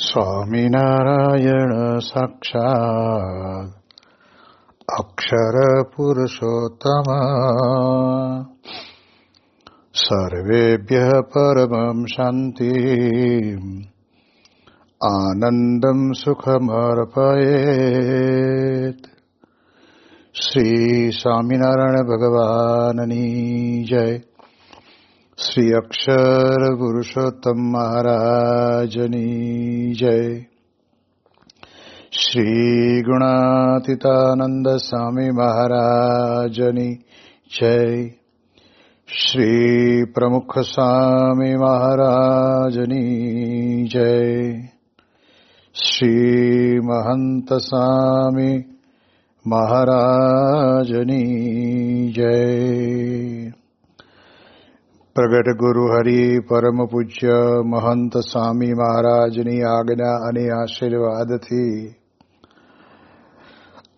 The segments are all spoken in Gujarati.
સ્વામિનારાયણ સાક્ષાત અક્ષર પુરુષોત્તમ સર્વેભ્યઃ પરમં શાંતિ આનંદં સુખમર્પયેત. શ્રી સ્વામિનારાયણ ભગવાનની જય. શ્રી અક્ષર પુરુષોત્તમ મહારાજની જય. શ્રી ગુણાતીતાનંદ સ્વામી મહારાજની જય. શ્રી પ્રમુખ સ્વામી મહારાજની જય. શ્રી મહંત સ્વામી મહારાજની જય. પ્રગટ ગુરુ હરિ પરમ પૂજ્ય મહંત સ્વામી મહારાજની આજ્ઞા અને આશીર્વાદથી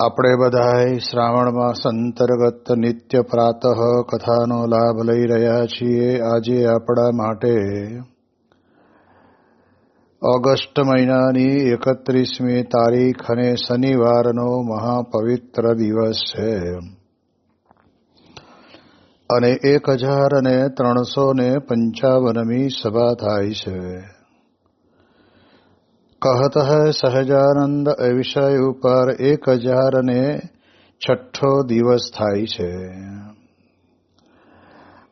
આપણે બધાય શ્રાવણ માસ અંતર્ગત નિત્ય પ્રાતઃ કથાનો લાભ લઈ રહ્યા છીએ. આજે આપણા માટે ઓગસ્ટ મહિનાની 31મી તારીખ અને શનિવારનો મહાપવિત્ર દિવસ છે અને 1355મી સભા થાય છે. કહત હૈ સહજાનંદ એ વિષય ઉપર 1006 દિવસ થાય છે.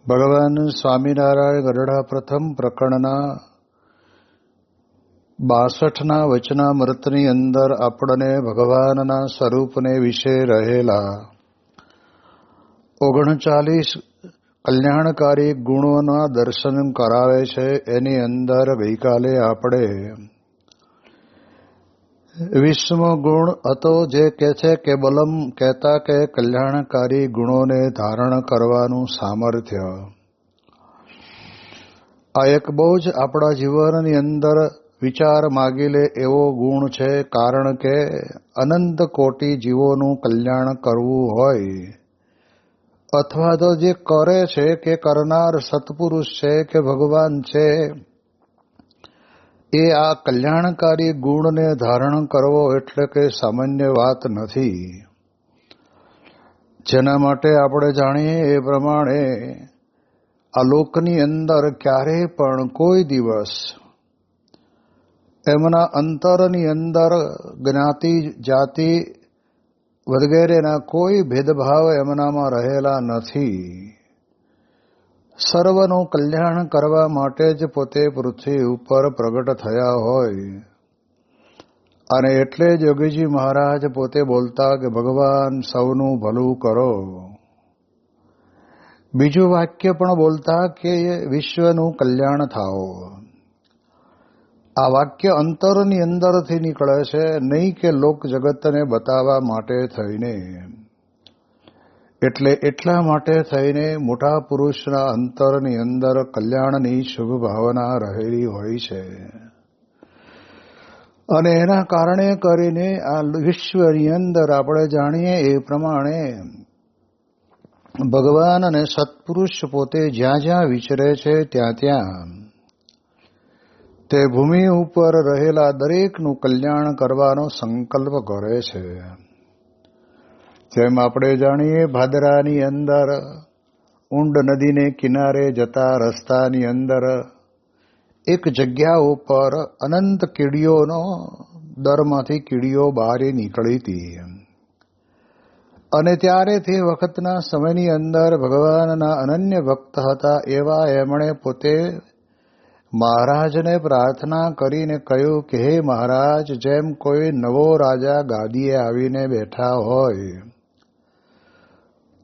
ભગવાન સ્વામિનારાયણ ગઢડા પ્રથમ પ્રકરણના 62ના વચનામૃતની અંદર આપણને ભગવાનના સ્વરૂપને વિશે રહેલા 39 કલ્યાણકારી ગુણોના દર્શન કરાવે છે. એની અંદર ગઈકાલે આપણે 20મો ગુણ હતો જે કહે છે કેબલમ, કહેતા કે કલ્યાણકારી ગુણોને ધારણ કરવાનું સામર્થ્ય. આ એક બહુ જ આપણા જીવનની અંદર વિચાર માગી લે એવો ગુણ છે. કારણ કે અનંત કોટી જીવોનું કલ્યાણ કરવું હોય અથવા તો જે કરે છે કે કરનાર સત્પુરુષ છે કે ભગવાન છે, એ આ કલ્યાણકારી ગુણને ધારણ કરવો એટલે કે સામાન્ય વાત નથી. જેના માટે આપણે જાણીએ એ પ્રમાણે આ લોકની અંદર ક્યારેય પણ કોઈ દિવસ એમના અંતરની અંદર જ્ઞાતિ જાતિ વગેરેના કોઈ ભેદભાવ એમનામાં રહેલા નથી. સર્વનું કલ્યાણ કરવા માટે જ પોતે પૃથ્વી ઉપર પ્રગટ થયા હોય. અને એટલે જ યોગીજી મહારાજ પોતે બોલતા કે ભગવાન સૌનું ભલું કરો. બીજું વાક્ય પણ બોલતા કે વિશ્વનું કલ્યાણ થાઓ. આ વાક્ય અંતરની અંદરથી નીકળે છે, નહીં કે લોક જગતને બતાવવા માટે થઈને. એટલે એટલા માટે થઈને મોટા પુરુષના અંતરની અંદર કલ્યાણની શુભ ભાવના રહેલી હોય છે. અને એના કારણે કરીને આ વિશ્વની અંદર આપણે જાણીએ એ પ્રમાણે ભગવાન અને સત્પુરુષ પોતે જ્યાં જ્યાં વિચરે છે ત્યાં ત્યાં તે ભૂમિ ઉપર રહેલા દરેકનું કલ્યાણ કરવાનો સંકલ્પ કરે છે. જેમ આપણે જાણીએ ભાદરાની અંદર ઊંડ નદીને કિનારે જતા રસ્તાની અંદર એક જગ્યા ઉપર અનંત કીડીઓનો દરમાંથી કીડીઓ બહાર નીકળી હતી. અને ત્યારે તે વખતના સમયની અંદર ભગવાનના અનન્ય ભક્ત હતા એવા એમણે પોતે મહારાજને પ્રાર્થના કરીને કહ્યું કે હે મહારાજ, જેમ કોઈ નવો રાજા ગાદીએ આવીને બેઠા હોય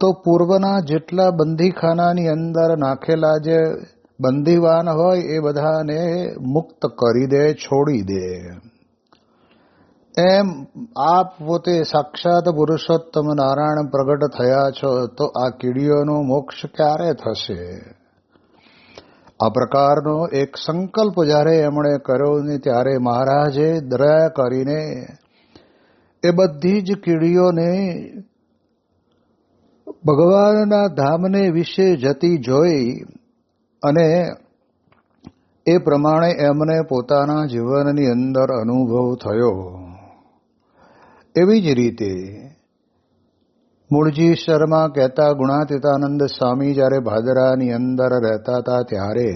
તો પૂર્વના જેટલા બંદીખાનાની અંદર નાખેલા જે બંદીવાન હોય એ બધાને મુક્ત કરી દે, છોડી દે. એમ આપ પોતે સાક્ષાત પુરુષોત્તમ નારાયણ પ્રગટ થયા છો તો આ કીડીઓનો મોક્ષ ક્યારે થશે? આ પ્રકારનો એક સંકલ્પ જ્યારે એમણે કર્યો ને ત્યારે મહારાજે દયા કરીને એ બધી જ કીડીઓને ભગવાનના ધામને વિશે જતી જોઈ અને એ પ્રમાણે એમને પોતાના જીવનની અંદર અનુભવ થયો. એવી જ રીતે મૂળજી શર્મા કહેતા ગુણાતીતાનંદ સ્વામી જ્યારે ભાદરાની અંદર રહેતા હતા ત્યારે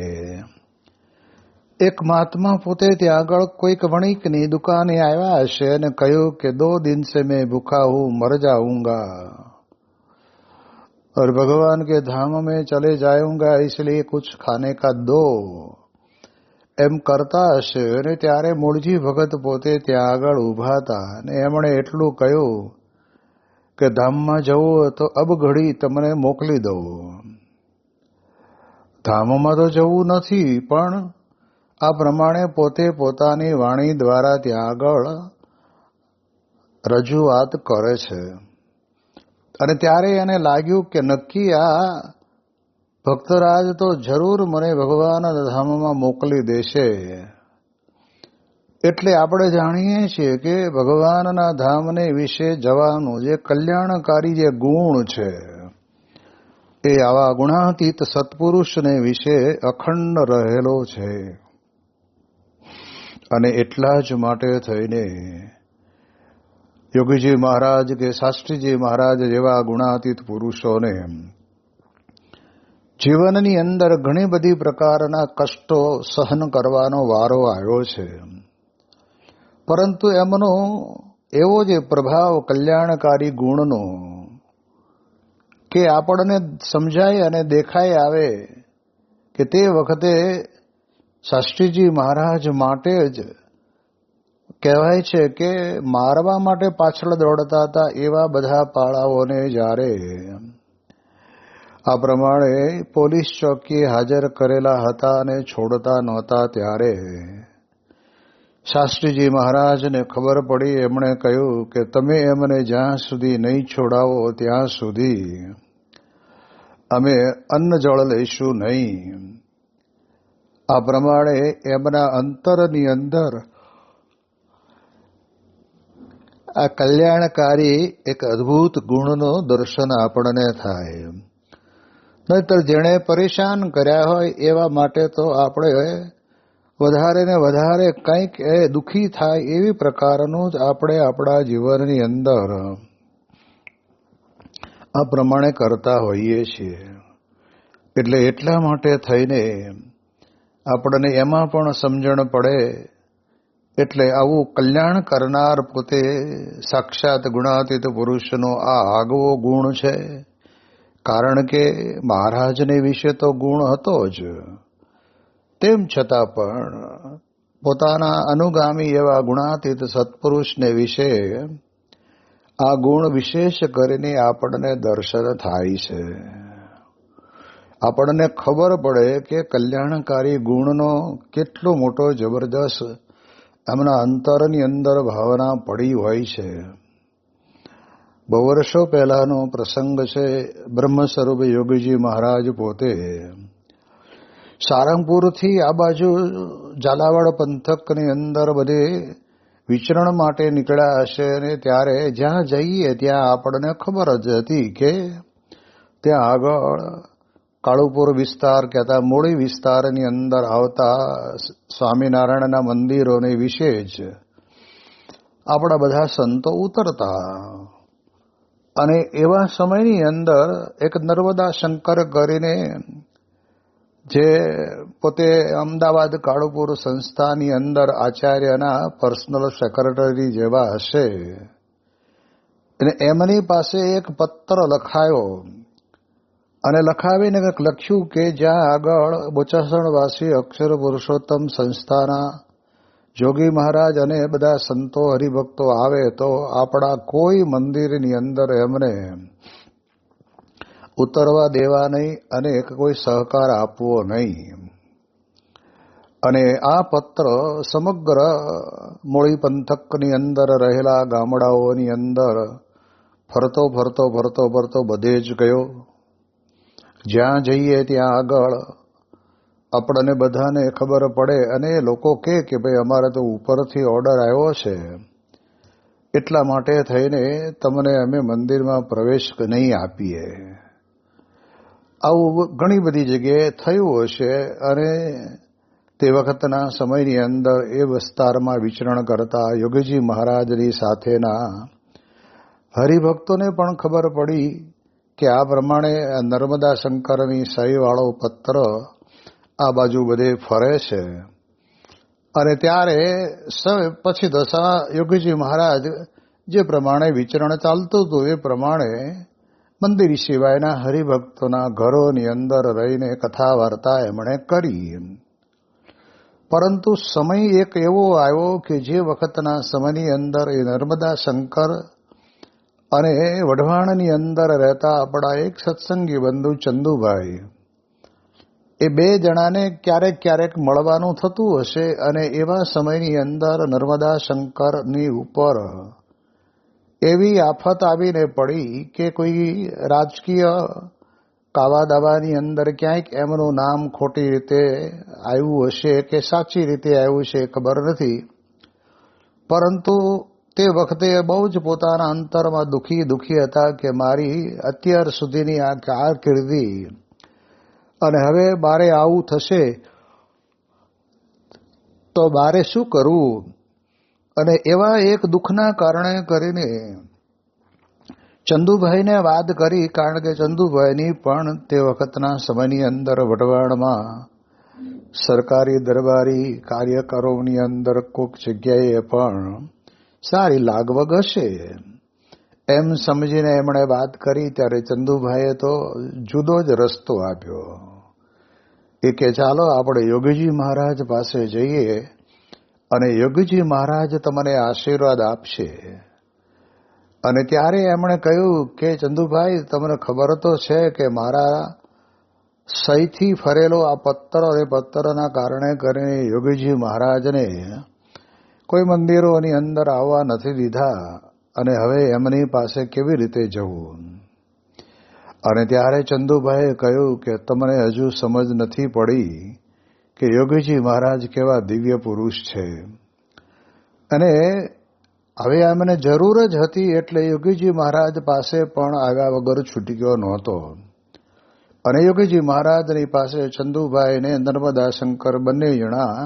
એક મહાત્મા પોતે ત્યાં આગળ કોઈક વણિકની દુકાને આવ્યા હશે અને કહ્યું કે 2 दिन से मैं भूखा हूं, मर जाऊंगा और भगवान के धाम में चले जाऊंगा, इसलिए कुछ खाने का दो. એમ કરતા હશે અને ત્યારે મૂળજી ભગત પોતે ત્યાં આગળ ઊભા હતા અને એમણે એટલું કહ્યું કે ધામમાં જવું તો અબ ઘડી તમને મોકલી દઉં. ધામમાં તો જવું નથી, પણ આ પ્રમાણે પોતે પોતાની વાણી દ્વારા ત્યાં આગળ રજૂઆત કરે છે. અને ત્યારે એને લાગ્યું કે નક્કી આ ભક્તરાજ તો જરૂર મને ભગવાનના ધામમાં મોકલી દેશે. એટલે આપણે જાણીએ છીએ કે ભગવાનના ધામને વિશે જવાનું જે કલ્યાણકારી જે ગુણ છે એ આવા ગુણાતીત સત્પુરુષને વિશે અખંડ રહેલો છે. અને એટલા જ માટે થઈને યોગીજી મહારાજ કે શાસ્ત્રીજી મહારાજ જેવા ગુણાતીત પુરુષોને જીવનની અંદર ઘણી બધી પ્રકારના કષ્ટો સહન કરવાનો વારો આવ્યો છે, પરંતુ એમનો એવો જે પ્રભાવ કલ્યાણકારી ગુણનો કે આપણને સમજાય અને દેખાય આવે કે તે વખતે શાસ્ત્રીજી મહારાજ માટે જ કહેવાય છે કે મારવા માટે પાછળ દોડતા હતા એવા બધા પાળાઓને જ્યારે આ પ્રમાણે પોલીસ ચોકીએ હાજર કરેલા હતા અને છોડતા નહોતા ત્યારે શાસ્ત્રીજી મહારાજને ખબર પડી. એમણે કહ્યું કે તમે એમને જ્યાં સુધી નહીં છોડાવો ત્યાં સુધી અમે અન્ન જળ લઈશું નહીં. આ પ્રમાણે એમના અંતરની અંદર આ કલ્યાણકારી એક અદ્ભુત ગુણનો દર્શન આપણને થાય. નહીતર જેણે પરેશાન કર્યા હોય એવા માટે તો આપણે વધારે ને વધારે કંઈક એ દુઃખી થાય એવી પ્રકારનું જ આપણે આપણા જીવનની અંદર આ પ્રમાણે કરતા હોઈએ છીએ. એટલે એટલા માટે થઈને આપણને એમાં પણ સમજણ પડે. એટલે આવું કલ્યાણ કરનાર પોતે સાક્ષાત ગુણાતીત પુરુષનો આ આગવો ગુણ છે. કારણ કે મહારાજને વિશે તો ગુણ હતો જ, તેમ છતાં પણ પોતાના અનુગામી એવા ગુણાતીત સત્પુરુષને વિશે આ ગુણ વિશેષ કરીને આપણને દર્શન થાય છે. આપણને ખબર પડે કે કલ્યાણકારી ગુણનો કેટલો મોટો જબરદસ્ત એમના અંતરની અંદર ભાવના પડી હોય છે. બહુ વર્ષો પહેલાનો પ્રસંગ છે. બ્રહ્મ સ્વરૂપ યોગીજી મહારાજ પોતે સારંગપુરથી આ બાજુ ઝાલાવાડ પંથકની અંદર બધે વિચરણ માટે નીકળ્યા હશે અને ત્યારે જ્યાં જઈએ ત્યાં આપણને ખબર જ હતી કે ત્યાં આગળ કાળુપુર વિસ્તાર કહેતા મૂળી વિસ્તારની અંદર આવતા સ્વામિનારાયણના મંદિરોને વિશે જ આપણા બધા સંતો ઉતરતા. અને એવા સમયની અંદર એક નર્મદા શંકર કરીને જે પોતે અમદાવાદ કાળુપુર સંસ્થાની અંદર આચાર્યના પર્સનલ સેક્રેટરી જેવા હશે, અને એમની પાસે એક પત્ર લખાયો અને લખાવીને કંઈક લખ્યું કે જ્યાં આગળ બોચાસણવાસી અક્ષર પુરુષોત્તમ સંસ્થાના જોગી મહારાજ અને બધા સંતો હરિભક્તો આવે તો આપણા કોઈ મંદિરની અંદર એમને ઉતરવા દેવા નહીં અને કોઈ સહકાર આપવો નહીં. અને આ પત્ર સમગ્ર મૂળી પંથકની અંદર રહેલા ગામડાઓની અંદર ફરતો ફરતો ફરતો ફરતો બધે જ ગયો. જ્યાં જઈએ ત્યાં આગળ આપણને બધાને ખબર પડે અને લોકો કહે કે ભાઈ અમારે તો ઉપરથી ઓર્ડર આવ્યો છે, એટલા માટે થઈને તમને અમે મંદિરમાં પ્રવેશ નહીં આપીએ. આવું ઘણી બધી જગ્યાએ થયું હશે અને તે વખતના સમયની અંદર એ વિસ્તારમાં વિચરણ કરતા યોગીજી મહારાજની સાથેના હરિભક્તોને પણ ખબર પડી કે આ પ્રમાણે નર્મદા શંકરની સહીવાળો પત્ર આ બાજુ બધે ફરે છે. અને ત્યારે પછી દશા યોગીજી મહારાજ જે પ્રમાણે વિચરણ ચાલતું હતું એ પ્રમાણે મંદિર સિવાયના હરિભક્તોના ઘરોની અંદર રહીને કથા વાર્તા એમણે કરી. પરંતુ સમય એક એવો આવ્યો કે જે વખતના સમયની અંદર એ નર્મદા શંકર અને વઢવાણની અંદર રહેતા આપણા એક સત્સંગી બંધુ ચંદુભાઈ, એ બે જણાને ક્યારેક ક્યારેક મળવાનું થતું હશે. અને એવા સમયની અંદર નર્મદા શંકરની ઉપર એવી આફત આવીને પડી કે કોઈ રાજકીય કાવા દાવાની અંદર ક્યાંક એમનું નામ ખોટી રીતે આવ્યું હશે કે સાચી રીતે આવ્યું છે ખબર નથી. પરંતુ તે વખતે બહુ જ પોતાના અંતરમાં દુઃખી હતા કે મારી અત્યાર સુધીની આ કારકિર્દી અને હવે મારે આવું થશે તો મારે શું કરવું. અને એવા એક દુઃખના કારણે કરીને ચંદુભાઈને વાત કરી, કારણ કે ચંદુભાઈની પણ તે વખતના સમયની અંદર વઢવાણમાં સરકારી દરબારી કાર્યકરોની અંદર કોઈક જગ્યાએ પણ સારી લાગવગ હશે એમ સમજીને એમણે વાત કરી. ત્યારે ચંદુભાઈએ તો જુદો જ રસ્તો આપ્યો. એ કે ચાલો આપણે યોગીજી મહારાજ પાસે જઈએ અને યોગીજી મહારાજ તમને આશીર્વાદ આપશે. અને ત્યારે એમણે કહ્યું કે ચંદુભાઈ, તમને ખબર તો છે કે મારા સહીથી ફરેલો આ પત્ર અને પત્રના કારણે કરીને યોગીજી મહારાજને કોઈ મંદિરોની અંદર આવવા નથી દીધા અને હવે એમની પાસે કેવી રીતે જવું. અને ત્યારે ચંદુભાઈએ કહ્યું કે તમને હજુ સમજ નથી પડી કે યોગીજી મહારાજ કેવા દિવ્ય પુરુષ છે. અને હવે એમને જરૂર જ હતી એટલે યોગીજી મહારાજ પાસે પણ આવ્યા વગર છૂટક્યો નહોતો. અને યોગીજી મહારાજની પાસે ચંદુભાઈને નર્મદા શંકર બંને જણા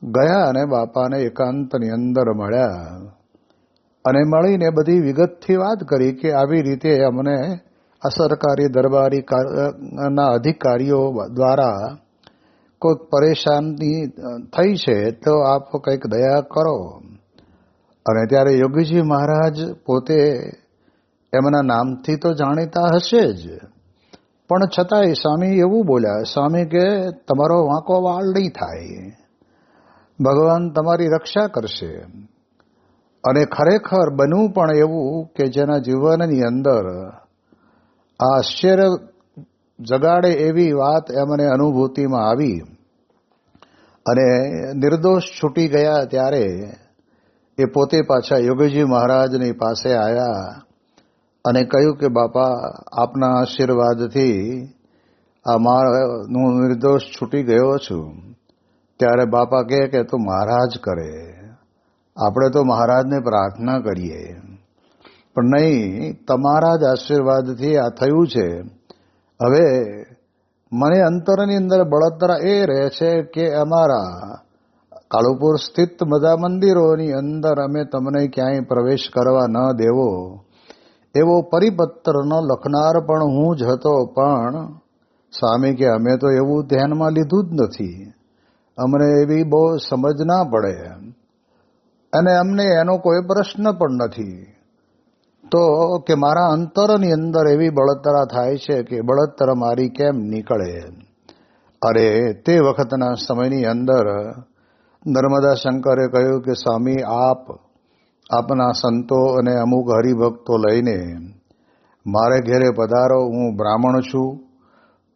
ગયા અને બાપાને એકાંતની અંદર મળ્યા અને મળીને બધી વિગતથી વાત કરી કે આવી રીતે અમને આ સરકારી દરબારી ના અધિકારીઓ દ્વારા કોઈક પરેશાની થઈ છે તો આપ કંઈક દયા કરો. અને ત્યારે યોગીજી મહારાજ પોતે એમના નામથી તો જાણીતા હશે જ, પણ છતાંય સ્વામી એવું બોલ્યા, સ્વામી કે તમારો વાંકો વાળ નહીં થાય, ભગવાન તમારી રક્ષા કરશે. અને ખરેખર બન્યું પણ એવું કે જેના જીવનની અંદર આ આશ્ચર્ય જગાડે એવી વાત એમને અનુભૂતિમાં આવી અને નિર્દોષ છૂટી ગયા. ત્યારે એ પોતે પાછા યોગીજી મહારાજની પાસે આવ્યા અને કહ્યું કે બાપા, આપના આશીર્વાદથી આ હું નિર્દોષ છૂટી ગયો છું. ત્યારે બાપા કહે કે તું મહારાજ કરે, આપણે તો મહારાજને પ્રાર્થના કરીએ, પણ નહીં, તમારા જ આશીર્વાદથી આ થયું છે. હવે મને અંતરની અંદર બળતરા એ રહે છે કે અમારા કાળુપુર સ્થિત બધા મંદિરોની અંદર અમે તમને ક્યાંય પ્રવેશ કરવા ન દેવો એવો પરિપત્રનો લખનાર પણ હું જ હતો. પણ સ્વામી કે અમે તો એવું ધ્યાનમાં લીધું જ નથી, અમને એવી બહુ સમજ ના પડે અને અમને એનો કોઈ પ્રશ્ન પણ નથી. તો કે મારા અંતરની અંદર એવી બળતરા થાય છે કે બળતરા મારી કેમ નીકળે. અરે તે વખતના સમયની અંદર નર્મદા શંકરે કહ્યું કે સ્વામી, આપના સંતો અને અમુક હરિભક્તો લઈને મારે ઘેરે પધારો, હું બ્રાહ્મણ છું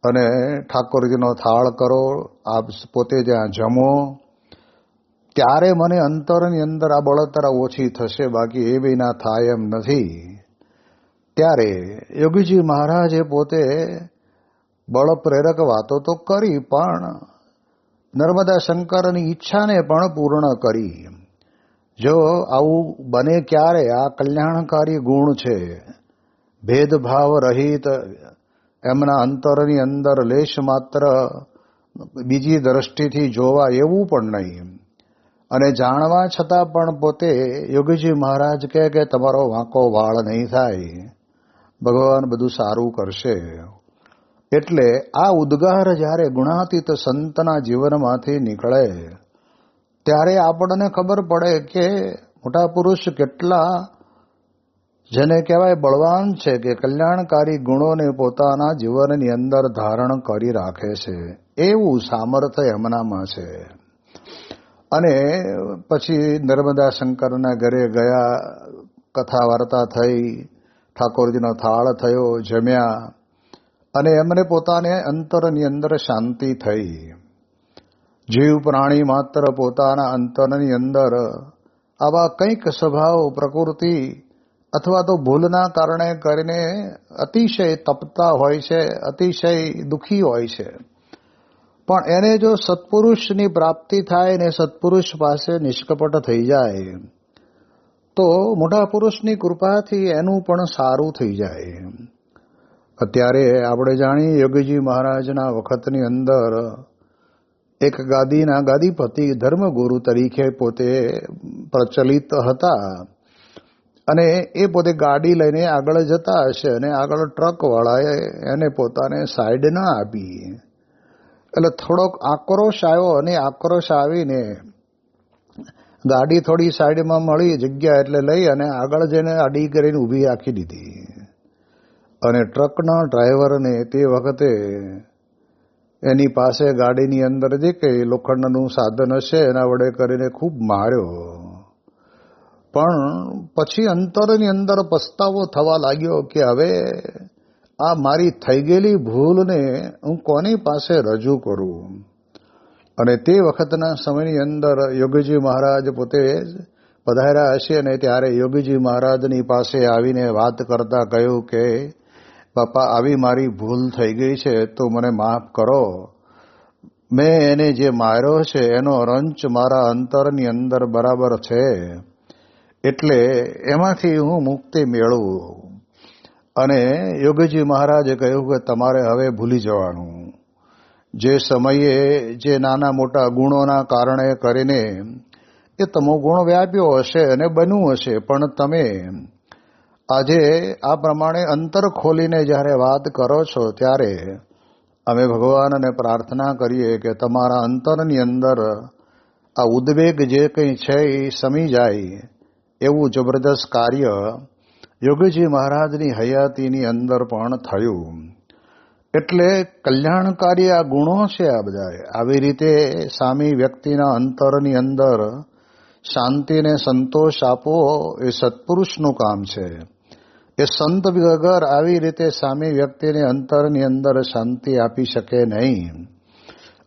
અને ઠાકોરજીનો થાળ કરો, આપ પોતે ત્યાં જમો, ત્યારે મને અંતરની અંદર આ બળતરા ઓછી થશે, બાકી એ બી ના થાય એમ નથી. ત્યારે યોગીજી મહારાજે પોતે બળ પ્રેરક વાતો તો કરી, પણ નર્મદા શંકરની ઈચ્છાને પણ પૂર્ણ કરી. જો આવું બને ક્યારે, આ કલ્યાણકારી ગુણ છે, ભેદભાવ રહિત એમના અંતરની અંદર લેશ માત્ર બીજી દ્રષ્ટિથી જોવા એવું પણ નહીં. અને જાણવા છતાં પણ પોતે યોગીજી મહારાજ કહે કે તમારો વાંકો વાળ નહીં થાય, ભગવાન બધું સારું કરશે. એટલે આ ઉદ્ગાર જ્યારે ગુણાતીત સંતના જીવનમાંથી નીકળે ત્યારે આપણને ખબર પડે કે મોટા પુરુષ કેટલા જેને કહેવાય બળવાન છે, કે કલ્યાણકારી ગુણોને પોતાના જીવનની અંદર ધારણ કરી રાખે છે. એવું સામર્થ્ય એમનામાં છે. અને પછી નર્મદા શંકરના ઘરે ગયા, કથા વાર્તા થઈ, ઠાકોરજીનો થાળ થયો, જમ્યા, અને એમને પોતાને અંતરની અંદર શાંતિ થઈ. જીવ પ્રાણી માત્ર પોતાના અંતરની અંદર આવા કંઈક સ્વભાવ પ્રકૃતિ અથવા તો ભૂલના કારણે કરીને અતિશય તપતા હોય છે, અતિશય દુઃખી હોય છે. પણ એને જો સત્પુરુષની પ્રાપ્તિ થાય ને સત્પુરુષ પાસે નિષ્કપટ થઈ જાય તો મોટા પુરુષની કૃપાથી એનું પણ સારું થઈ જાય. અત્યારે આપણે જાણીએ યોગીજી મહારાજના વખતની અંદર એક ગાદીના ગાદીપતિ ધર્મગુરુ તરીકે પોતે પ્રચલિત હતા. અને એ પોતે ગાડી લઈને આગળ જતા હશે અને આગળ ટ્રકવાળાએ એને પોતાને સાઈડ ના આપી. એટલે થોડોક આક્રોશ આવ્યો અને આક્રોશ આવીને ગાડી થોડી સાઈડમાં મળી જગ્યા એટલે લઈ અને આગળ જઈને આડી કરીને ઊભી રાખી દીધી. અને ટ્રકના ડ્રાઈવરને તે વખતે એની પાસે ગાડીની અંદર જે કંઈ લોખંડનું સાધન હશે એના વડે કરીને ખૂબ માર્યો. પણ પછી અંતરની અંદર પસ્તાવો થવા લાગ્યો કે હવે આ મારી થઈ ગયેલી ભૂલને હું કોની પાસે રજૂ કરું. અને તે વખતના સમયની અંદર યોગીજી મહારાજ પોતે પધાર્યા હશે અને ત્યારે યોગીજી મહારાજની પાસે આવીને વાત કરતા કહ્યું કે બાપા, આવી મારી ભૂલ થઈ ગઈ છે તો મને માફ કરો. મેં એને જે માર્યો છે એનો રંચ મારા અંતરની અંદર બરાબર છે, એટલે એમાંથી હું મુક્તિ મેળવું. અને યોગીજી મહારાજે કહ્યું કે તમારે હવે ભૂલી જવાનું. જે સમયે જે નાના મોટા ગુણોના કારણે કરીને એ તમો ગુણ વ્યાપ્યો હશે અને બન્યું હશે, પણ તમે આજે આ પ્રમાણે અંતર ખોલીને જ્યારે વાત કરો છો ત્યારે અમે ભગવાનને પ્રાર્થના કરીએ કે તમારા અંતરની અંદર આ ઉદ્વેગ જે કંઈ છે એ સમી જાય એવું જબરદસ્ત કાર્ય યોગીજી મહારાજની હયાતીની અંદર પણ થયું. એટલે કલ્યાણકારી આ ગુણો છે આ બધા. આવી રીતે સામી વ્યક્તિના અંતરની અંદર શાંતિને સંતોષ આપવો એ સત્પુરુષનું કામ છે. એ સંત વગર આવી રીતે સામી વ્યક્તિને અંતરની અંદર શાંતિ આપી શકે નહીં.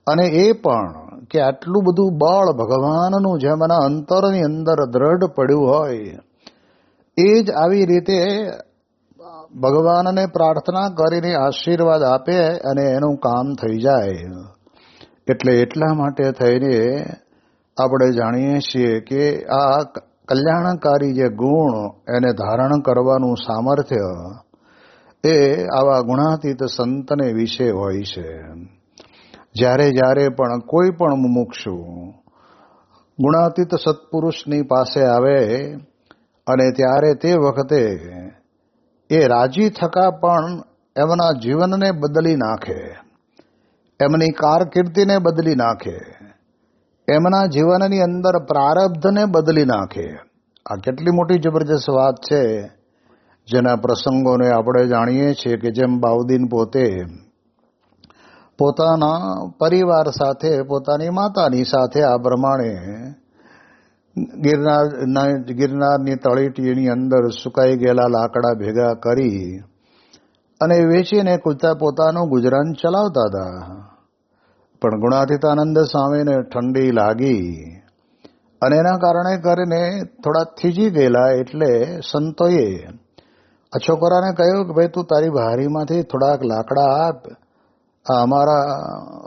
અને એ પણ કે આટલું બધું બળ ભગવાનનું જેમના અંતરની અંદર દ્રઢ પડ્યું હોય એ જ આવી રીતે ભગવાનને પ્રાર્થના કરીને આશીર્વાદ આપે અને એનું કામ થઈ જાય. એટલે એટલા માટે થઈને આપણે જાણીએ છીએ કે આ કલ્યાણકારી જે ગુણ એને ધારણ કરવાનું સામર્થ્ય એ આવા ગુણાતીત સંતને વિશે હોય છે. જ્યારે જ્યારે પણ કોઈ પણ મુમુક્ષુ ગુણાતીત સત્પુરુષની પાસે આવે અને ત્યારે તે વખતે એ રાજી થકા પણ એમના જીવનને બદલી નાખે, એમની કારકિર્દીને બદલી નાખે, એમના જીવનની અંદર પ્રારબ્ધને બદલી નાખે. આ કેટલી મોટી જબરજસ્ત વાત છે, જેના પ્રસંગોને આપણે જાણીએ છીએ કે જેમ બાઉદીન પોતે પોતાના પરિવાર સાથે પોતાની માતાની સાથે આ પ્રમાણે ગિરનારની તળેટીની અંદર સુકાઈ ગયેલા લાકડા ભેગા કરી અને વેચીને પોતાનું ગુજરાન ચલાવતા હતા. પણ ગુણાતીતાનંદ સ્વામીને ઠંડી લાગી અને એના કારણે કરીને થોડા થીજી ગયેલા. એટલે સંતોએ આ છોકરાને કહ્યું કે ભાઈ તું તારી બહારીમાંથી થોડાક લાકડા આપ, આ અમારા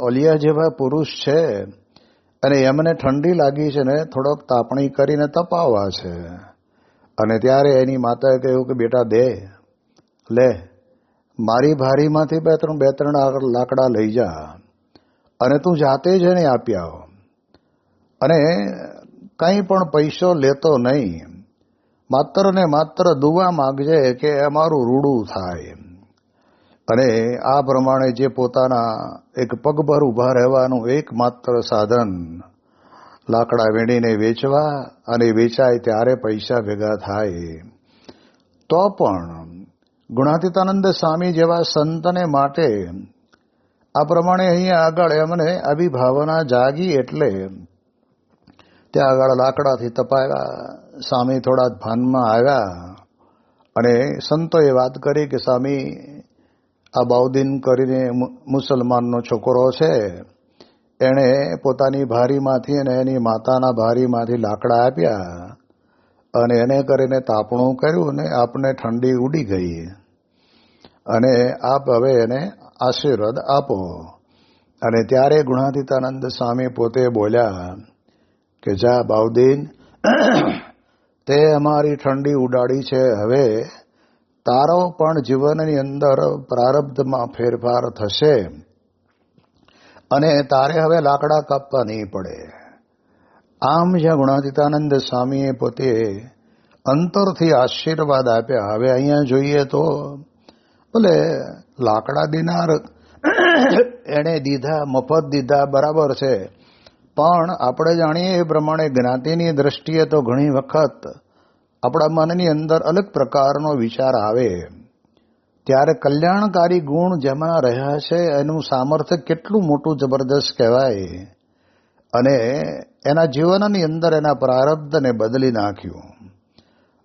ઓલિયા જેવા પુરુષ છે અને એમને ઠંડી લાગી છે ને થોડોક તાપણી કરીને તપાવવા છે. અને ત્યારે એની માતાએ કહ્યું કે બેટા દે, લે મારી ભારીમાંથી બે ત્રણ લાકડા લઈ જા અને તું જાતે જ એને આપ્યા, અને કંઈ પણ પૈસો લેતો નહીં, માત્ર ને માત્ર દુઆ માગજે કે અમારું રૂડું થાય. અને આ પ્રમાણે જે પોતાના એક પગ પર ઊભા રહેવાનું એકમાત્ર સાધન લાકડા વીણીને વેચવા, અને વેચાય ત્યારે પૈસા ભેગા થાય, તો પણ ગુણાતીતાનંદ સ્વામી જેવા સંતને માટે આ પ્રમાણે અહીંયા આગળ એમને આવી ભાવના જાગી, એટલે ત્યાં આગળ લાકડાથી તપાવ્યા. સ્વામી થોડા ભાનમાં આવ્યા અને સંતોએ વાત કરી કે સ્વામી, આ બાઉદીન કરીને મુસલમાનનો છોકરો છે, એણે પોતાની ભારીમાંથી અને એની માતાના ભારીમાંથી લાકડા આપ્યા, અને એને કરીને તાપણું કર્યું, ને આપને ઠંડી ઉડી ગઈ, અને આપ હવે એને આશીર્વાદ આપો. અને ત્યારે ગુણાતીતાનંદ સ્વામી પોતે બોલ્યા કે જા બાઉદીન, તે અમારી ઠંડી ઉડાડી છે, હવે તારો પણ જીવનની અંદર પ્રારબ્ધમાં ફેરફાર થશે, અને તારે હવે લાકડા કાપવા નહીં પડે. આમ જ્યાં ગુણાતીતાનંદ સ્વામીએ પોતે અંતરથી આશીર્વાદ આપ્યા. હવે અહીંયા જોઈએ તો ભલે લાકડા દિનાર એણે દીધા, મફત દીધા, બરાબર છે, પણ આપણે જાણીએ એ પ્રમાણે જ્ઞાતિની દ્રષ્ટિએ તો ઘણી વખત આપણા મનની અંદર અલગ પ્રકારનો વિચાર આવે, ત્યારે કલ્યાણકારી ગુણ જેમાં રહ્યા છે એનું સામર્થ્ય કેટલું મોટું જબરદસ્ત કહેવાય, અને એના જીવનની અંદર એના પ્રારબ્ધને બદલી નાખ્યું.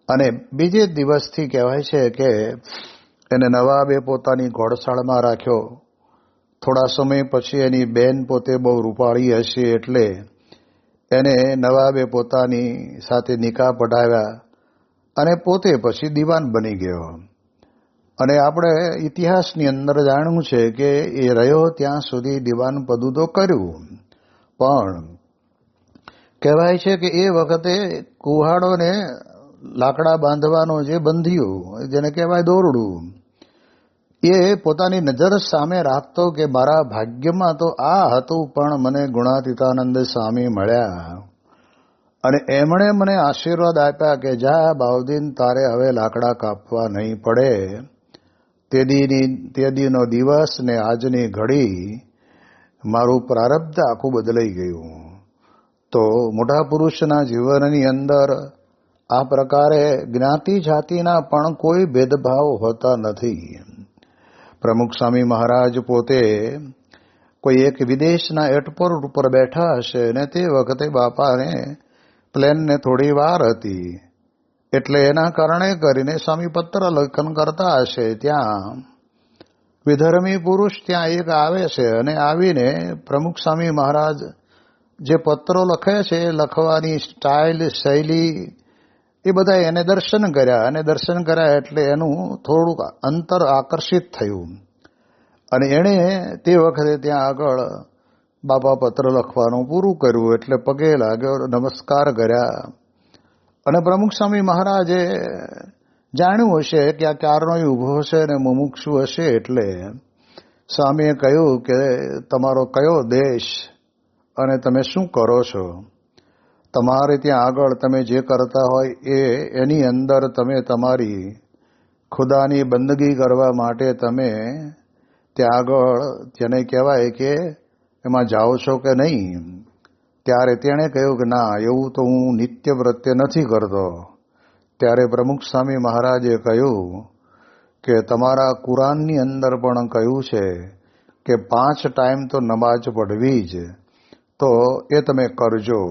અને બીજે દિવસથી કહેવાય છે કે એને નવાબે પોતાની ઘોડશાળમાં રાખ્યો. થોડા સમય પછી એની બેન પોતે બહુ રૂપાળી હશે એટલે એને નવાબે પોતાની સાથે નિકાહ પઢાવ્યા, અને પોતે પછી દીવાન બની ગયો. અને આપણે ઇતિહાસની અંદર જાણ્યું છે કે એ રહ્યો ત્યાં સુધી દીવાન પદું તો કર્યું, પણ કહેવાય છે કે એ વખતે કુહાડોને લાકડા બાંધવાનો જે બંધિયું, જેને કહેવાય દોરડું, એ પોતાની નજર સામે રાખતો કે મારા ભાગ્યમાં તો આ હતું, પણ મને ગુણાતીતાનંદ સ્વામી મળ્યા, અને એમણે મને આશીર્વાદ આપ્યા કે જા બાઉદીન, તારે હવે લાકડા કાપવા નહીં પડે. તે દીનો દિવસ ને આજની ઘડી મારું પ્રારબ્ધ આખું બદલાઈ ગયું. તો મોટા પુરુષના જીવનની અંદર આ પ્રકારે જ્ઞાતિ જાતિના પણ કોઈ ભેદભાવ હોતા નથી. પ્રમુખ સ્વામી મહારાજ પોતે કોઈ એક વિદેશના એરપોર્ટ ઉપર બેઠા હશે, ને તે વખતે બાપાને પ્લેનને થોડી વાર હતી, એટલે એના કારણે કરીને સ્વામી પત્ર લેખન કરતા હશે. ત્યાં વિધર્મી પુરુષ ત્યાં એક આવે છે, અને આવીને પ્રમુખ સ્વામી મહારાજ જે પત્રો લખે છે, લખવાની સ્ટાઇલ, શૈલી, એ બધા એને દર્શન કર્યા, અને દર્શન કર્યા એટલે એનું થોડુંક અંતર આકર્ષિત થયું, અને એણે તે વખતે ત્યાં આગળ બાપા પત્ર લખવાનું પૂરું કર્યું, એટલે પગે લાગ્યો, નમસ્કાર કર્યા. અને પ્રમુખ સ્વામી મહારાજે જાણ્યું હશે કે આ ક્યારનો ઊભો હશે ને મુમુક્ષુ હશે, એટલે સ્વામીએ કહ્યું કે તમારો કયો દેશ અને તમે શું કરો છો? તમારે ત્યાં આગળ તમે જે કરતા હોય એની અંદર તમે તમારી ખુદાની બંદગી કરવા માટે તમે ત્યાં આગળ જેને કહેવાય કે એમાં જાઓ છો કે નહીં? ત્યારે તેણે કહ્યું કે ના, એવું તો હું નિત્ય વ્રત્ય નથી કરતો. ત્યારે પ્રમુખ સ્વામી મહારાજે કહ્યું કે તમારા કુરાનની અંદર પણ કહ્યું છે કે 5 ટાઈમ તો નમાઝ પઢવી જ, તો એ તમે કરજો.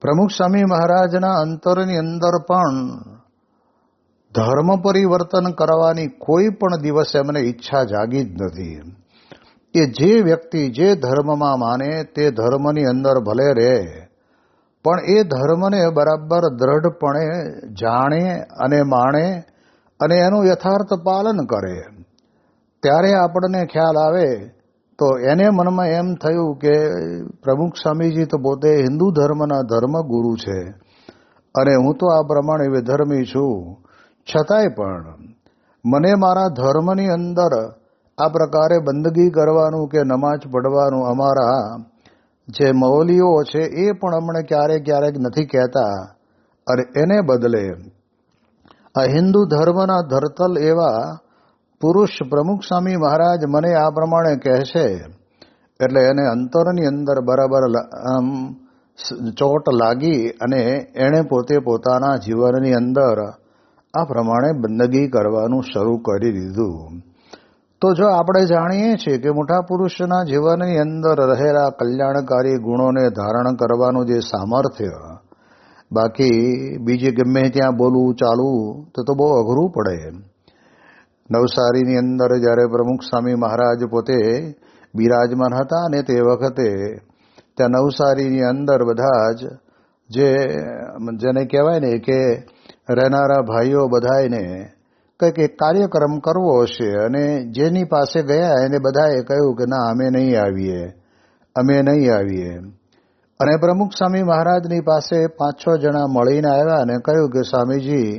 પ્રમુખ સ્વામી મહારાજના અંતરની અંદર પણ ધર્મ પરિવર્તન કરવાની કોઈ પણ દિવસ એમને ઈચ્છા જાગી જ નથી. એ જે વ્યક્તિ જે ધર્મમાં માને તે ધર્મની અંદર ભલે રહે, પણ એ ધર્મને બરાબર દ્રઢપણે જાણે અને માણે અને એનું યથાર્થ પાલન કરે. ત્યારે આપણને ખ્યાલ આવે, તો એને મનમાં એમ થયું કે પ્રમુખ સ્વામીજી તો પોતે હિન્દુ ધર્મના ધર્મગુરુ છે, અને હું તો આ પ્રમાણે વિધર્મી છું, છતાંય પણ મને મારા ધર્મની અંદર આ પ્રકારે બંદગી કરવાનું કે નમાજ પઢવાનું અમારા જે મૌલીઓ છે એ પણ અમને ક્યારેક ક્યારેક નથી કહેતા, અને એને બદલે આ હિન્દુ ધર્મના ધરતલ એવા પુરુષ પ્રમુખ સ્વામી મહારાજ મને આ પ્રમાણે કહેશે, એટલે એને અંતરની અંદર બરાબર ચોટ લાગી અને એણે પોતે પોતાના જીવનની અંદર આ પ્રમાણે બંદગી કરવાનું શરૂ કરી દીધું. તો જો આપણે જાણીએ છીએ કે મોટા પુરુષના જીવનની અંદર રહેલા કલ્યાણકારી ગુણોને ધારણ કરવાનું જે સામર્થ્ય, બાકી બીજે ગમે ત્યાં બોલવું ચાલવું તો બહુ અઘરું પડે. નવસારીની અંદર જ્યારે પ્રમુખ સ્વામી મહારાજ પોતે બિરાજમાન હતા ને તે વખતે ત્યાં નવસારીની અંદર બધા જ જેને કહેવાય ને કે રહેનારા ભાઈઓ બધાને કંઈક એક કાર્યક્રમ કરવો હશે, અને જેની પાસે ગયા એને બધાએ કહ્યું કે ના અમે નહીં આવીએ. અને પ્રમુખ સ્વામી મહારાજની પાસે 5-6 જણા મળીને આવ્યા અને કહ્યું કે સ્વામીજી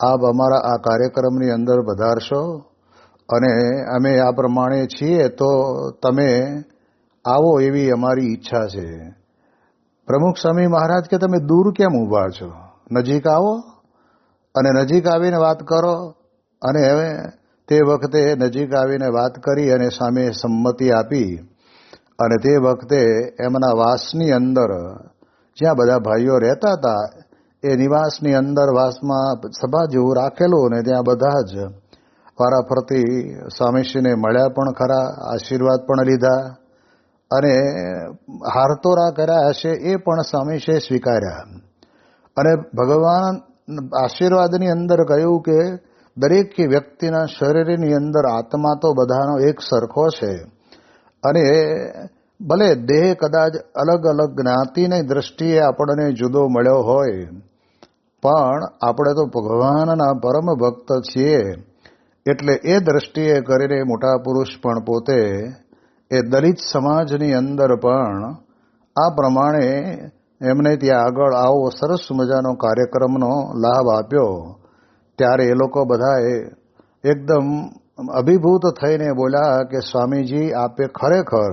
આપ અમારા આ કાર્યક્રમની અંદર પધારશો અને અમે આ પ્રમાણે છીએ, તો તમે આવો એવી અમારી ઈચ્છા છે. પ્રમુખ સ્વામી મહારાજ કે તમે દૂર કેમ ઊભા છો, નજીક આવો અને નજીક આવીને વાત કરો. અને હવે તે વખતે નજીક આવીને વાત કરી અને સામે સંમતિ આપી, અને તે વખતે એમના વાસની અંદર જ્યાં બધા ભાઈઓ રહેતા હતા એ નિવાસની અંદર વાસમાં સભા જેવું રાખેલું, અને ત્યાં બધા જ વારાફરતી સ્વામીશ્રીને મળ્યા પણ ખરા, આશીર્વાદ પણ લીધા, અને હારતોરા કર્યા હશે એ પણ સ્વામીશ્રીએ સ્વીકાર્યા. અને ભગવાન આશીર્વાદની અંદર કહ્યું કે દરેક વ્યક્તિના શરીરની અંદર આત્મા તો બધાનો એક સરખો છે, અને ભલે દેહ કદાચ અલગ અલગ જ્ઞાતિની દ્રષ્ટિએ આપણને જુદો મળ્યો હોય, પણ આપણે તો ભગવાનના પરમ ભક્ત છીએ. એટલે એ દ્રષ્ટિએ કરીને મોટા પુરુષ પણ પોતે એ દલિત સમાજની અંદર પણ આ પ્રમાણે એમને ત્યાં આગળ આવો સરસ મજાનો કાર્યક્રમનો લાભ આપ્યો. ત્યારે એ લોકો બધાએ એકદમ અભિભૂત થઈને બોલ્યા કે સ્વામીજી આપે ખરેખર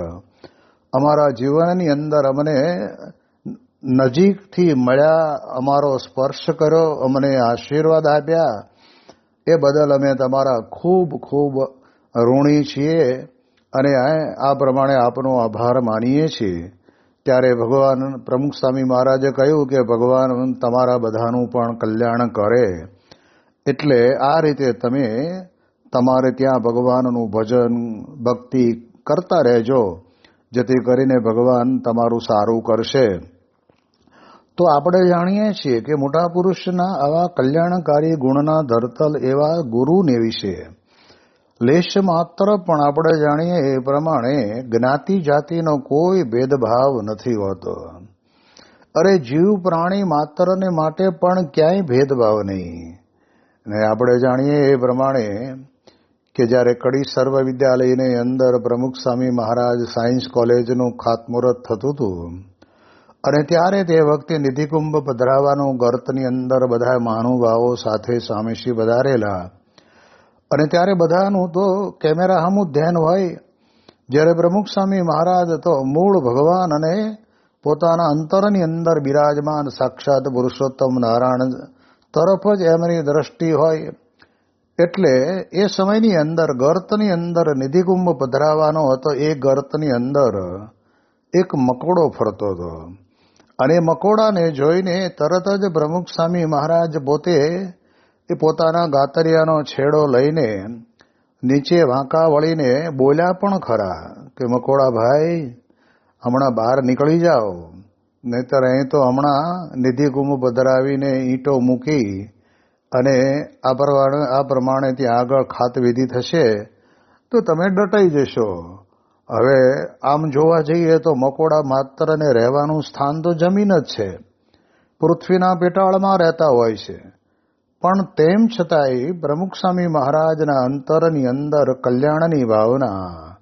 અમારા જીવનની અંદર અમને નજીકથી મળ્યા, અમારો સ્પર્શ કર્યો, અમને આશીર્વાદ આપ્યા, એ બદલ અમે તમારા ખૂબ ખૂબ ઋણી છીએ અને આ પ્રમાણે આપનો આભાર માનીએ છીએ. ત્યારે ભગવાન પ્રમુખ સ્વામી મહારાજે કહ્યું કે ભગવાન તમારા બધાનું પણ કલ્યાણ કરે, એટલે આ રીતે તમે તમારે ત્યાં ભગવાનનું ભજન ભક્તિ કરતા રહેજો, જેથી કરીને ભગવાન તમારું સારું કરશે. તો આપણે જાણીએ છીએ કે મોટા પુરુષના આવા કલ્યાણકારી ગુણના ધરતલ એવા ગુરુને વિશે લેશ માત્ર પણ આપણે જાણીએ એ પ્રમાણે જ્ઞાતિ જાતિનો કોઈ ભેદભાવ નથી હોતો. અરે જીવ પ્રાણી માત્રને માટે પણ ક્યાંય ભેદભાવ નહીં. ને આપણે જાણીએ એ પ્રમાણે કે જ્યારે કડી સર્વ વિદ્યાલયની અંદર પ્રમુખ સ્વામી મહારાજ સાયન્સ કોલેજનું ખાતમુહૂર્ત થતું હતું, અને ત્યારે તે વખતે નિધિકુંભ પધરાવાનું ગર્તની અંદર બધા મહાનુભાવો સાથે સ્વામીશ્રી પધારેલા, અને ત્યારે બધાનું તો કેમેરા સામું ધ્યાન હોય. જ્યારે પ્રમુખ સ્વામી મહારાજ તો મૂળ ભગવાન અને પોતાના અંતરની અંદર બિરાજમાન સાક્ષાત પુરુષોત્તમ નારાયણ તરફ જ એમની દ્રષ્ટિ હોય. એટલે એ સમયની અંદર ગર્તની અંદર નિધિકુંભ પધરાવાનો હતો. એ ગર્તની અંદર એક મકોડો ફરતો હતો, અને મકોડાને જોઈને તરત જ પ્રમુખ સ્વામી મહારાજ પોતે એ પોતાના ગાતરિયાનો છેડો લઈને નીચે વાંકા વળીને બોલ્યા પણ ખરા કે મકોડા ભાઈ હમણાં બહાર નીકળી જાઓ, નહીતર અહીં તો હમણાં નિધિકુંભ પધરાવીને ઈંટો મૂકી અને આ પ્રમાણે ત્યાં આગળ ખાતવિધિ થશે તો તમે ડટાઈ જશો. હવે આમ જોવા જઈએ તો મકોડા માત્રને રહેવાનું સ્થાન તો જમીન જ છે, પૃથ્વીના પેટાળમાં રહેતા હોય છે, પણ તેમ છતાંય પ્રમુખ સ્વામી મહારાજના અંતરની અંદર કલ્યાણની ભાવના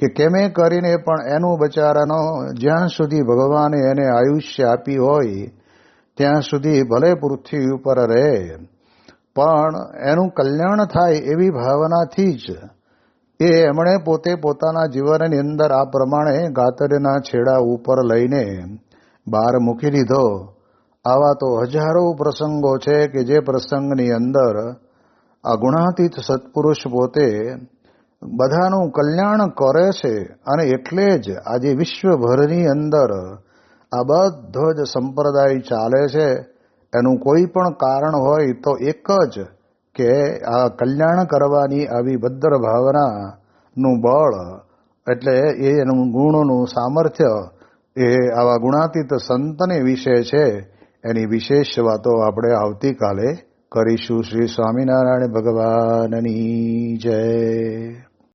કે કેમે કરીને પણ એનું બચારાનો જ્યાં સુધી ભગવાને એને આયુષ્ય આપી હોય ત્યાં સુધી ભલે પૃથ્વી ઉપર રહે, પણ એનું કલ્યાણ થાય એવી ભાવનાથી જ એમણે પોતે પોતાના જીવનની અંદર આ પ્રમાણે ગાતરના છેડા ઉપર લઈને બહાર મૂકી દીધો. આવા તો હજારો પ્રસંગો છે કે જે પ્રસંગની અંદર આ ગુણાતીત સત્પુરુષ પોતે બધાનું કલ્યાણ કરે છે. અને એટલે જ આજે વિશ્વભરની અંદર આ બધો જ સંપ્રદાય ચાલે છે. એનું કોઈ પણ કારણ હોય તો એક જ કે આ કલ્યાણ કરવાની આવી ભદ્ર ભાવનાનું બળ, એટલે એનું ગુણનું સામર્થ્ય એ આવા ગુણાતીત સંતને વિશે છે. એની વિશેષ વાતો આપણે આવતીકાલે કરીશું. શ્રી સ્વામિનારાયણ ભગવાનની જય.